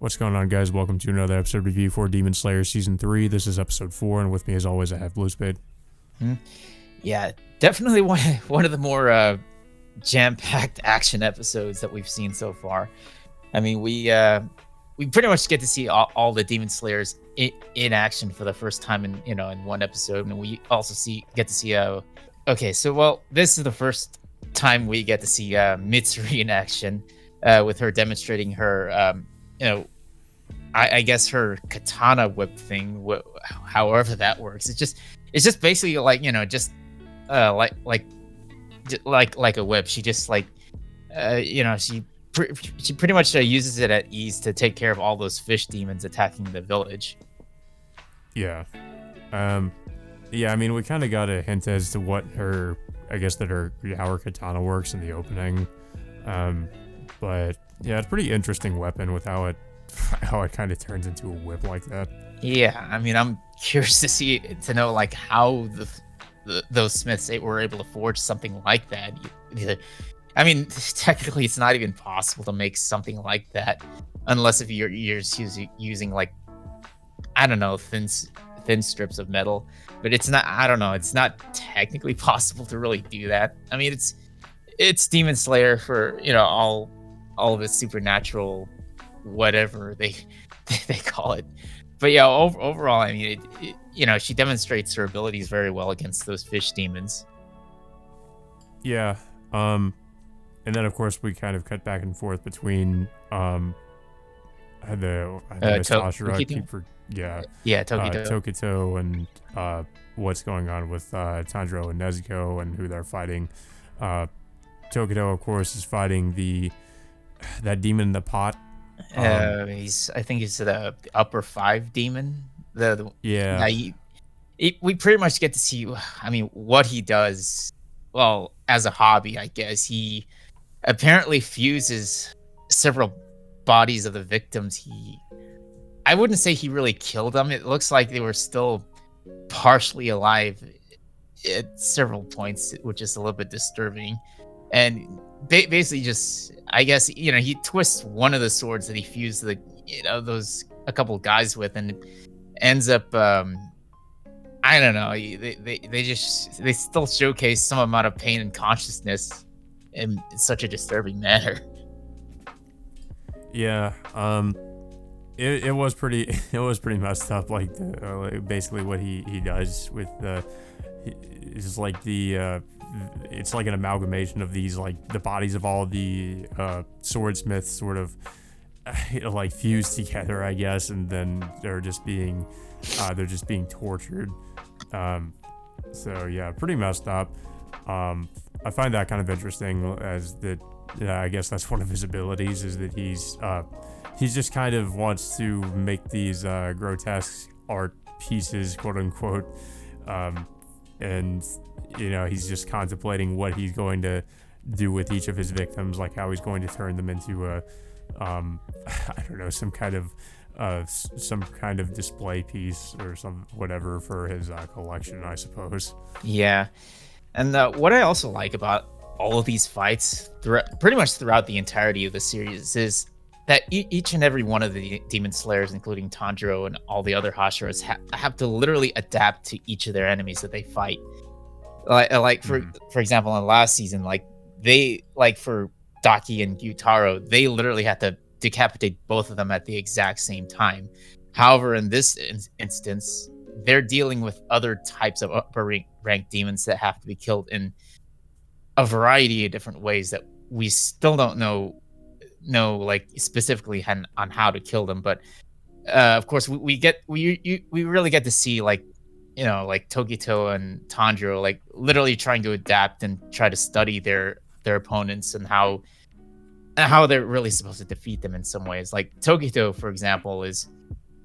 What's going on, guys? Welcome to another episode review for Demon Slayer Season 3. This is episode 4, and with me, as always, I have Blue Spade. Yeah, definitely one of the more jam-packed action episodes that we've seen so far. I mean, we pretty much get to see all the Demon Slayers in action for the first time in one episode, and we also get to see this is the first time we get to see Mitsuri in action, with her demonstrating her I guess her katana whip thing, however that works. It's just basically like a whip. She just she pretty much uses it at ease to take care of all those fish demons attacking the village. Yeah. I mean, we kind of got a hint as to what how her katana works in the opening. But yeah, it's a pretty interesting weapon with how it kind of turns into a whip like that. Yeah, I mean, I'm curious to know like how those smiths were able to forge something like that. I mean, technically, it's not even possible to make something like that unless if you're using like, I don't know, thin strips of metal. But it's not. I don't know. It's not technically possible to really do that. I mean, it's Demon Slayer for all of its supernatural, whatever they call it. But yeah, overall, I mean, she demonstrates her abilities very well against those fish demons. Yeah. And then of course we kind of cut back and forth between the Tokito? Yeah, Tokito. Tokito and what's going on with Tanjiro and Nezuko and who they're fighting. Tokito, of course, is fighting that demon in the pot. I think he's the upper 5 demon. We pretty much get to see, I mean, what he does. Well, as a hobby, I guess he apparently fuses several bodies of the victims. I wouldn't say he really killed them. It looks like they were still partially alive at several points, which is a little bit disturbing. And basically just, I guess, he twists one of the swords that he fused those a couple of guys with, and ends up, I don't know, they still showcase some amount of pain and consciousness in such a disturbing manner. Yeah, it was pretty messed up. Like basically what he does with is like it's like an amalgamation of these, like the bodies of all the swordsmiths sort of like fused together, I guess, and then they're just being tortured. So yeah, pretty messed up. I find that kind of interesting, as that I guess that's one of his abilities, is that he's just kind of wants to make these grotesque art pieces, quote unquote, and he's just contemplating what he's going to do with each of his victims, like how he's going to turn them into I don't know, some kind of display piece or some whatever for his collection, I suppose. Yeah. And what I also like about all of these fights, pretty much throughout the entirety of the series, is that each and every one of the Demon Slayers, including Tanjiro and all the other Hashiras, have to literally adapt to each of their enemies that they fight. For example, in last season, for Daki and Gyutaro, they literally had to decapitate both of them at the exact same time. However, in this instance, they're dealing with other types of upper rank demons that have to be killed in a variety of different ways that we still don't know like specifically on how to kill them. But of course, we really get to see like Tokito and Tanjiro like literally trying to adapt and try to study their opponents and how they're really supposed to defeat them in some ways. Like Tokito, for example,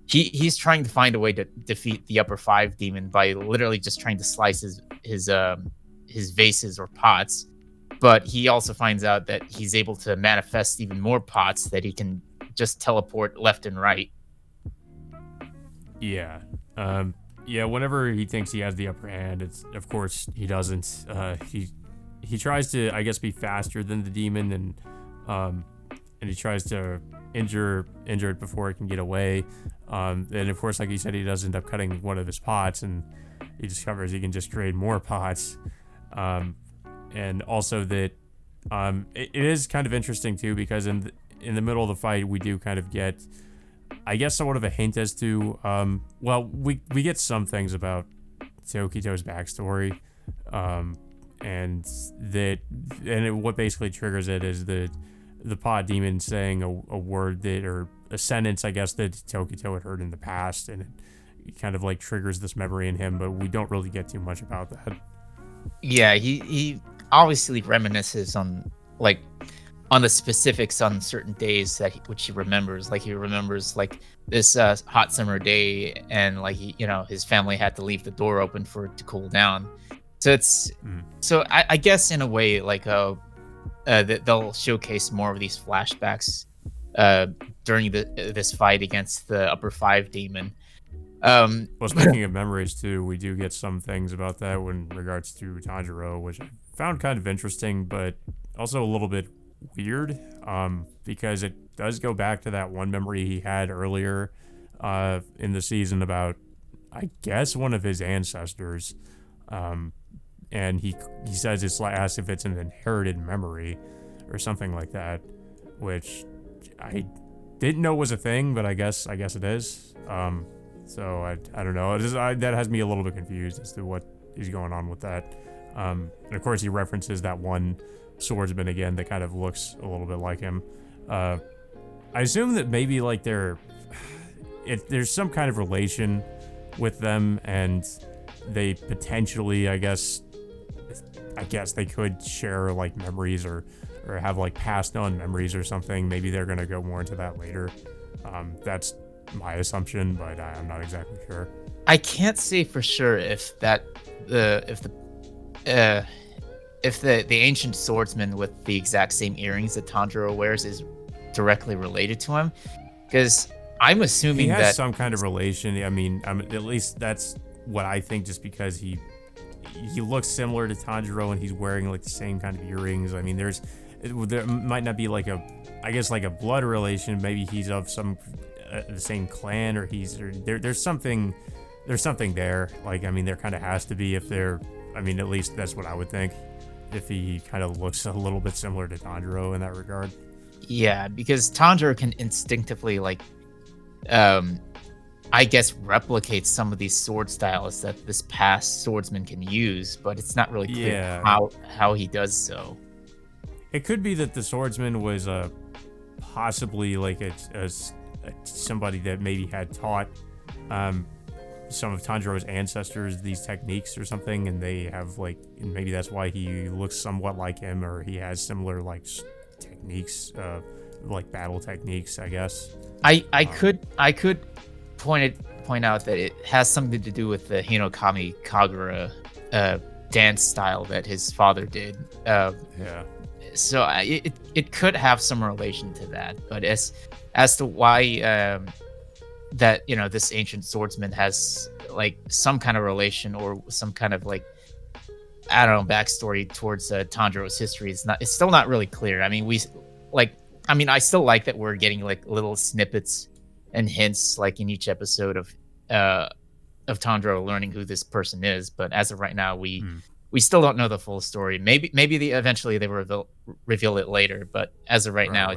he's trying to find a way to defeat the upper 5 demon by literally just trying to slice his vases or pots. But he also finds out that he's able to manifest even more pots that he can just teleport left and right. Yeah. Whenever he thinks he has the upper hand, of course he doesn't. He tries to, I guess, be faster than the demon, and and he tries to injure it before it can get away. And of course, like you said, he does end up cutting one of his pots, and he discovers he can just trade more pots. And also that it is kind of interesting too, because in the middle of the fight, we do kind of get, I guess, somewhat of a hint as to, well, we get some things about Tokito's backstory, and what basically triggers it is the pod demon saying a word that, or a sentence, I guess, that Tokito had heard in the past, and it kind of like triggers this memory in him, but we don't really get too much about that. Yeah, he obviously reminisces on the specifics on certain days which he remembers. Like he remembers like this hot summer day, and like his family had to leave the door open for it to cool down. So it's so I guess in a way like they'll showcase more of these flashbacks during this fight against the upper 5 demon. Well, speaking of memories too, we do get some things about that in regards to Tanjiro, which I found kind of interesting, but also a little bit weird, because it does go back to that one memory he had earlier in the season about, I guess, one of his ancestors, and he says it's like, asks if it's an inherited memory or something like that, which I didn't know was a thing, but I guess it is. So I don't know. That has me a little bit confused as to what is going on with that. And of course, he references that one swordsman again that kind of looks a little bit like him. I assume that maybe like there's some kind of relation with them, and they potentially, I guess they could share like memories or have like passed on memories or something. Maybe they're gonna go more into that later. That's my assumption, but I'm not exactly sure. I can't say for sure if the ancient swordsman with the exact same earrings that Tanjiro wears is directly related to him, because I'm assuming he has that some kind of relation. I mean, at least that's what I think, just because he looks similar to Tanjiro and he's wearing like the same kind of earrings. I mean, there might not be like a blood relation. Maybe he's of some the same clan, or there's something there. Like, I mean, there kind of has to be, if they're, I mean, at least that's what I would think, if he kind of looks a little bit similar to Tanjiro in that regard. Yeah, because Tanjiro can instinctively I guess replicate some of these sword styles that this past swordsman can use, but it's not really clear how he does so. It could be that the swordsman was possibly like somebody that maybe had taught some of Tanjiro's ancestors these techniques or something, and they have and maybe that's why he looks somewhat like him, or he has similar techniques, like battle techniques, I guess. I could point out that it has something to do with the Hinokami Kagura dance style that his father did. Yeah. So it could have some relation to that, but as to why that this ancient swordsman has some kind of relation or some kind of I don't know, backstory towards Tanjiro's history, it's still not really clear. I mean, I still like that we're getting little snippets and hints in each episode of Tanjiro learning who this person is, but as of right now, we still don't know the full story. Maybe eventually they will reveal it later, but as of right now,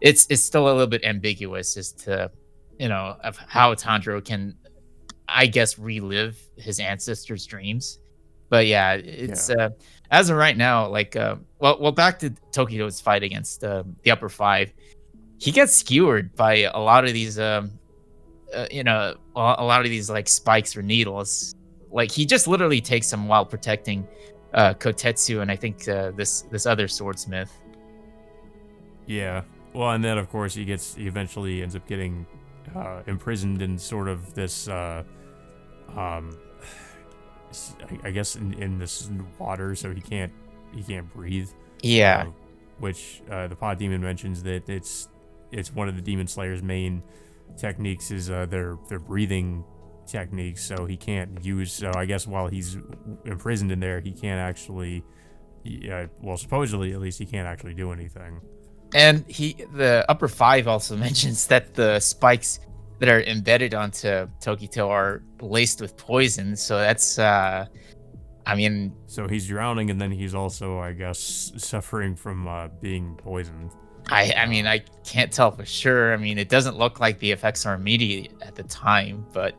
it's still a little bit ambiguous as to of how Tanjiro can, I guess, relive his ancestors' dreams. But yeah, it's as of right now, well, back to Tokito's fight against the upper 5. He gets skewered by a lot of these a lot of these spikes or needles. He just literally takes them while protecting Kotetsu and I think this other swordsmith. Yeah. Well, and then of course he eventually ends up getting imprisoned in sort of this I guess in this water, so he can't breathe. Yeah. Which the pod demon mentions that it's one of the demon slayer's main techniques is their breathing techniques, so he can't use. So I guess while he's imprisoned in there, he can't actually. Well, supposedly at least he can't actually do anything. And the upper five also mentions that the spikes that are embedded onto Tokito are laced with poison. So that's, I mean, So he's drowning, and then he's also, I guess, suffering from being poisoned. I mean, I can't tell for sure. I mean, it doesn't look like the effects are immediate at the time, but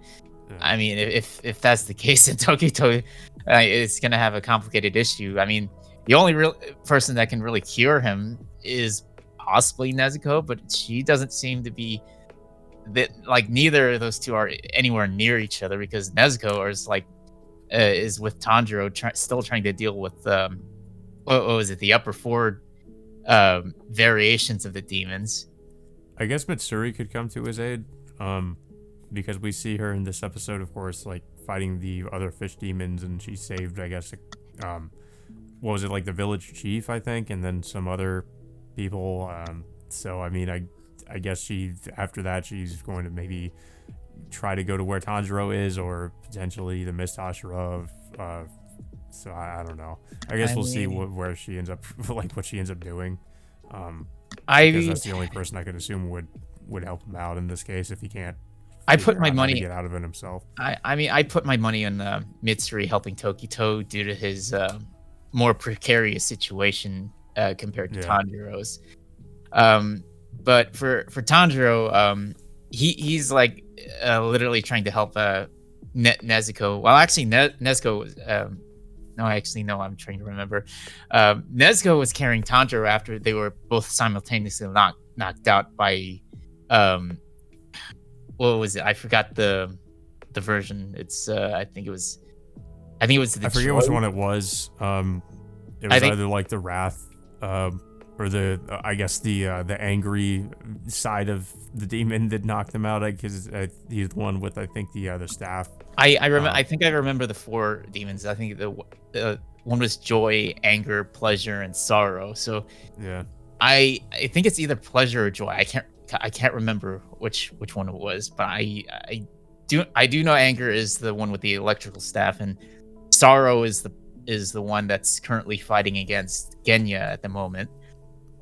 I mean, if that's the case, then Tokito is gonna have a complicated issue. I mean, the only real person that can really cure him is possibly Nezuko, but she doesn't seem to be that, like, neither of those two are anywhere near each other because Nezuko is with Tanjiro, still trying to deal with what was it, the upper four variations of the demons. I guess Mitsuri could come to his aid, because we see her in this episode, of course, like fighting the other fish demons, and she saved, I guess, what was it, like the village chief, I think, and then some other people. So I mean, I guess she, after that, she's going to maybe try to go to where Tanjiro is, or potentially the Mist Ashura of. So I don't know. I guess we'll see where she ends up, like what she ends up doing. Because that's the only person I could assume would help him out in this case if he can't. I put my money to get out of it himself. I mean, I put my money on Mitsuri helping Tokito due to his more precarious situation compared to Tanjiro's. But for Tanjiro, he's like literally trying to help Nezuko. Well, actually, Nezuko was. No, I'm trying to remember. Nezuko was carrying Tanjiro after they were both simultaneously knocked out by. What was it? I forgot the version. It's I think it was the I forget which one it was. It was either like the wrath, or the I guess the angry side of the demon that knocked him out. Because he's the one with, I think, the staff. I remember. I think I remember the four demons. I think the one was joy, anger, pleasure, and sorrow. So yeah, I think it's either pleasure or joy. I can't remember which one it was, but I do know anger is the one with the electrical staff, and sorrow is the one that's currently fighting against Genya at the moment.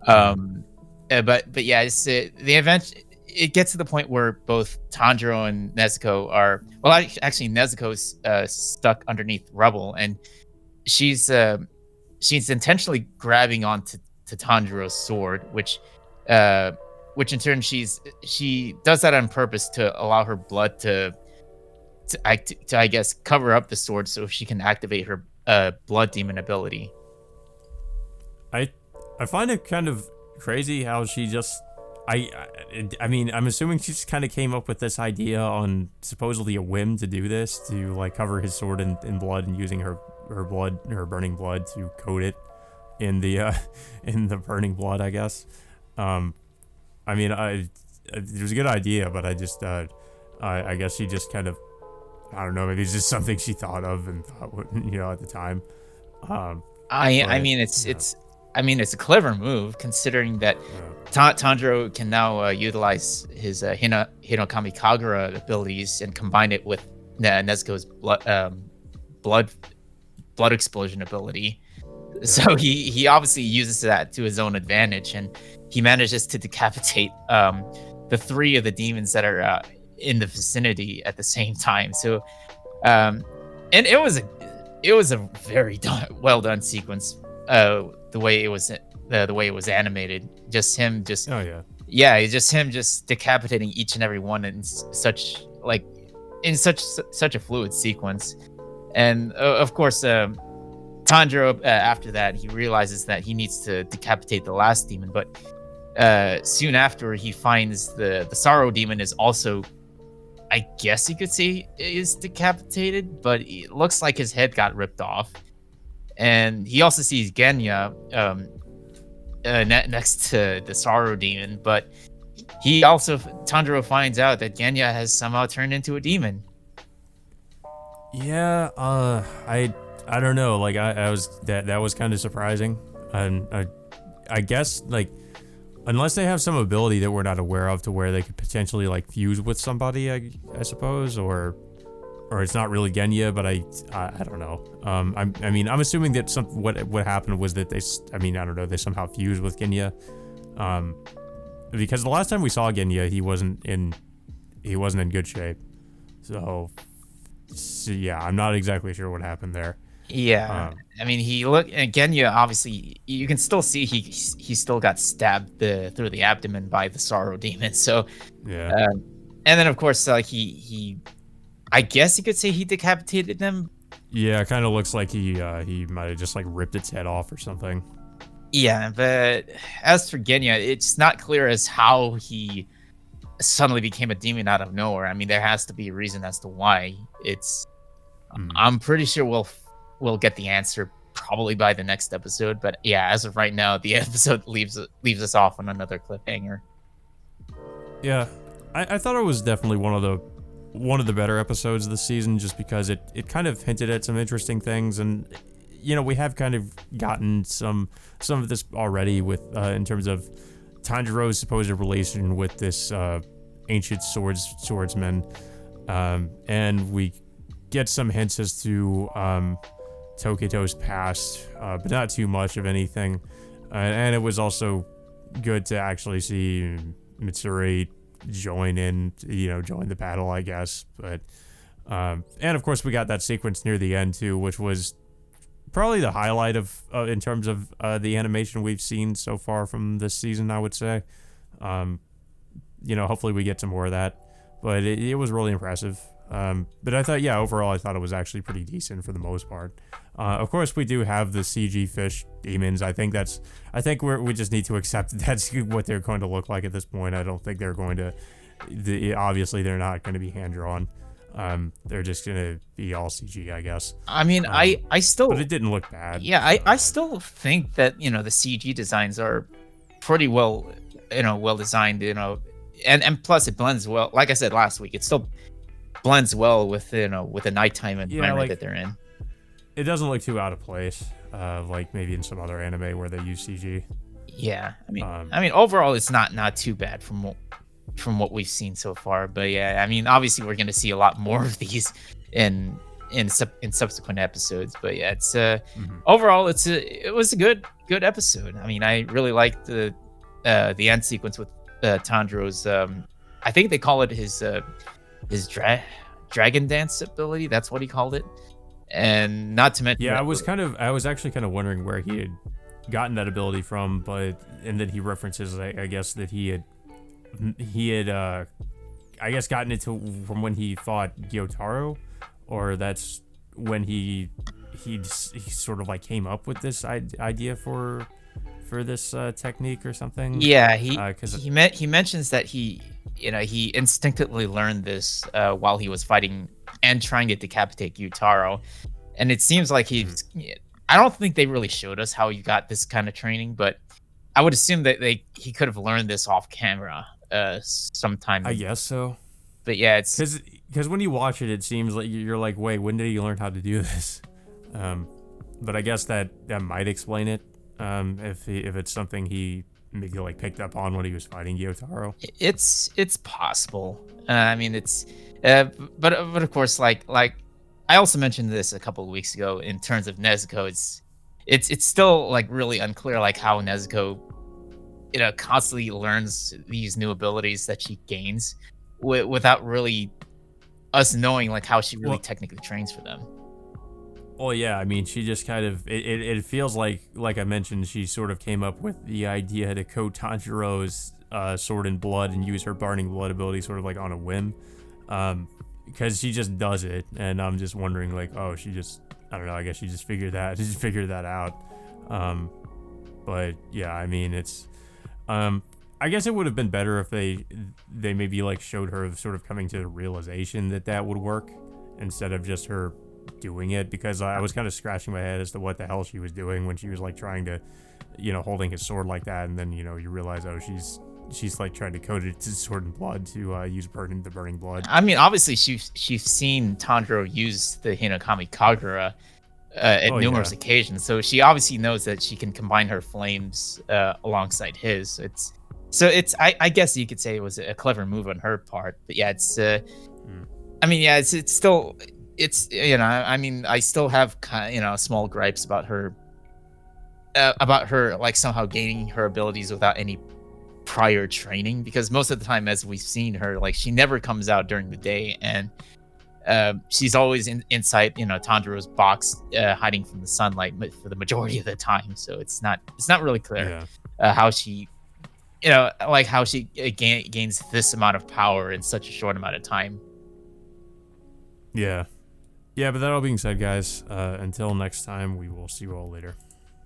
But yeah, it's the event. It gets to the point where both Tanjiro and Nezuko are, well, actually Nezuko's stuck underneath rubble, and she's intentionally grabbing onto Tanjiro's sword, which in turn she does that on purpose to allow her blood to I guess cover up the sword so she can activate her blood demon ability. I find it kind of crazy how she just I mean, I'm assuming she just kind of came up with this idea on supposedly a whim to do this, to like cover his sword in blood, and using her burning blood to coat it in the burning blood, I guess. I mean, it was a good idea, but I just I guess she just kind of, I don't know, maybe it's just something she thought of and thought, at the time. I mean, it's a clever move considering that Tanjiro can now utilize his Hinokami Kagura abilities and combine it with Nezuko's blood explosion ability. Yeah. So he obviously uses that to his own advantage, and he manages to decapitate the three of the demons that are in the vicinity at the same time. So, and it was a very well done sequence. The way it was animated, just him decapitating each and every one in such a fluid sequence. And of course, Tanjiro, after that, he realizes that he needs to decapitate the last demon, but soon after he finds the sorrow demon is also, I guess you could say, is decapitated, but it looks like his head got ripped off. And he also sees Genya next to the sorrow demon, but Tanjiro finds out that Genya has somehow turned into a demon. Yeah, I don't know. Like I was that was kind of surprising, and I guess like unless they have some ability that we're not aware of to where they could potentially like fuse with somebody, I suppose, or it's not really Genya, but I don't know. I'm assuming that what happened was that they somehow fused with Genya, Because the last time we saw Genya, he wasn't in good shape. So yeah, I'm not exactly sure what happened there. Yeah, I mean, he look again. You obviously you can still see he still got stabbed through the abdomen by the sorrow demon. So, Yeah. and then of course he I guess you could say he decapitated them. Yeah, it kind of looks like he might have just like ripped its head off or something. Yeah, but as for Genya, it's not clear as how he suddenly became a demon out of nowhere. I mean, there has to be a reason as to why. It's I'm pretty sure we'll get the answer probably by the next episode. But yeah, as of right now, the episode leaves us off on another cliffhanger. Yeah, I thought it was definitely one of the better episodes this season, just because it kind of hinted at some interesting things, and we have kind of gotten some of this already with in terms of Tanjiro's supposed relation with this ancient swordsman, and we get some hints as to Tokito's past, but not too much of anything. And it was also good to actually see Mitsuri join the battle, I guess. But and of course we got that sequence near the end too, which was probably the highlight of in terms of the animation we've seen so far from this season, I would say. Hopefully we get some more of that, but it was really impressive. But I thought, overall, I thought it was actually pretty decent for the most part. Of course, we do have the CG fish demons. I think we just need to accept that's what they're going to look like at this point. I don't think they're going to. Obviously, they're not going to be hand drawn. They're just going to be all CG, I guess. I mean, I still. But it didn't look bad. Yeah, I still think that the CG designs are pretty well designed. And plus it blends well. Like I said last week, it still blends well with with the nighttime environment that they're in. It doesn't look too out of place, like maybe in some other anime where they use CG. Yeah, I mean, overall, it's not too bad from what we've seen so far. But yeah, I mean, obviously, we're gonna see a lot more of these in subsequent episodes. But yeah, it's overall, it was a good episode. I mean, I really liked the end sequence with Tanjiro's. I think they call it his dragon dance ability. That's what he called it. And not to mention, I was actually kind of wondering where he had gotten that ability from, and then he references, I guess, that he had I guess gotten it from when he fought Gyotaro, or that's when he sort of like came up with this idea for this technique or something. Yeah, he mentions that he instinctively learned this while he was fighting and trying to decapitate Gyutaro. And it seems like I don't think they really showed us how he got this kind of training, but I would assume that he could have learned this off camera sometime. I guess so. But yeah, it's because when you watch it, it seems like you're like, wait, when did he learn how to do this? But I guess that might explain it. If it's something he maybe like picked up on when he was fighting Gyotaro. It's possible. I mean, it's but of course, like I also mentioned this a couple of weeks ago in terms of Nezuko. It's still like really unclear like how Nezuko constantly learns these new abilities that she gains without really us knowing like how she really technically trains for them. Well, yeah, I mean, she just kind of it feels like I mentioned, she sort of came up with the idea to coat Tanjiro's sword in blood and use her burning blood ability sort of like on a whim, because she just does it, and I'm just wondering like, oh, I don't know, I guess she just figured that out. But yeah, I mean, it's I guess it would have been better if they maybe like showed her sort of coming to the realization that would work instead of just her doing it, because I was kind of scratching my head as to what the hell she was doing when she was like trying to, holding his sword like that, and then you realize, oh, she's like trying to coat it to sword in blood to use the burning blood. I mean, obviously she's seen Tanjiro use the Hinokami Kagura at numerous occasions, so she obviously knows that she can combine her flames alongside his. I guess you could say it was a clever move on her part, but yeah, it's I mean, yeah, it's still. I mean, I still have small gripes about her like somehow gaining her abilities without any prior training, because most of the time, as we've seen her, like she never comes out during the day, and she's always inside, Tanjiro's box, hiding from the sunlight for the majority of the time. So it's not really clear Yeah. how she, like how she gains this amount of power in such a short amount of time. Yeah. Yeah, but that all being said, guys, until next time, we will see you all later.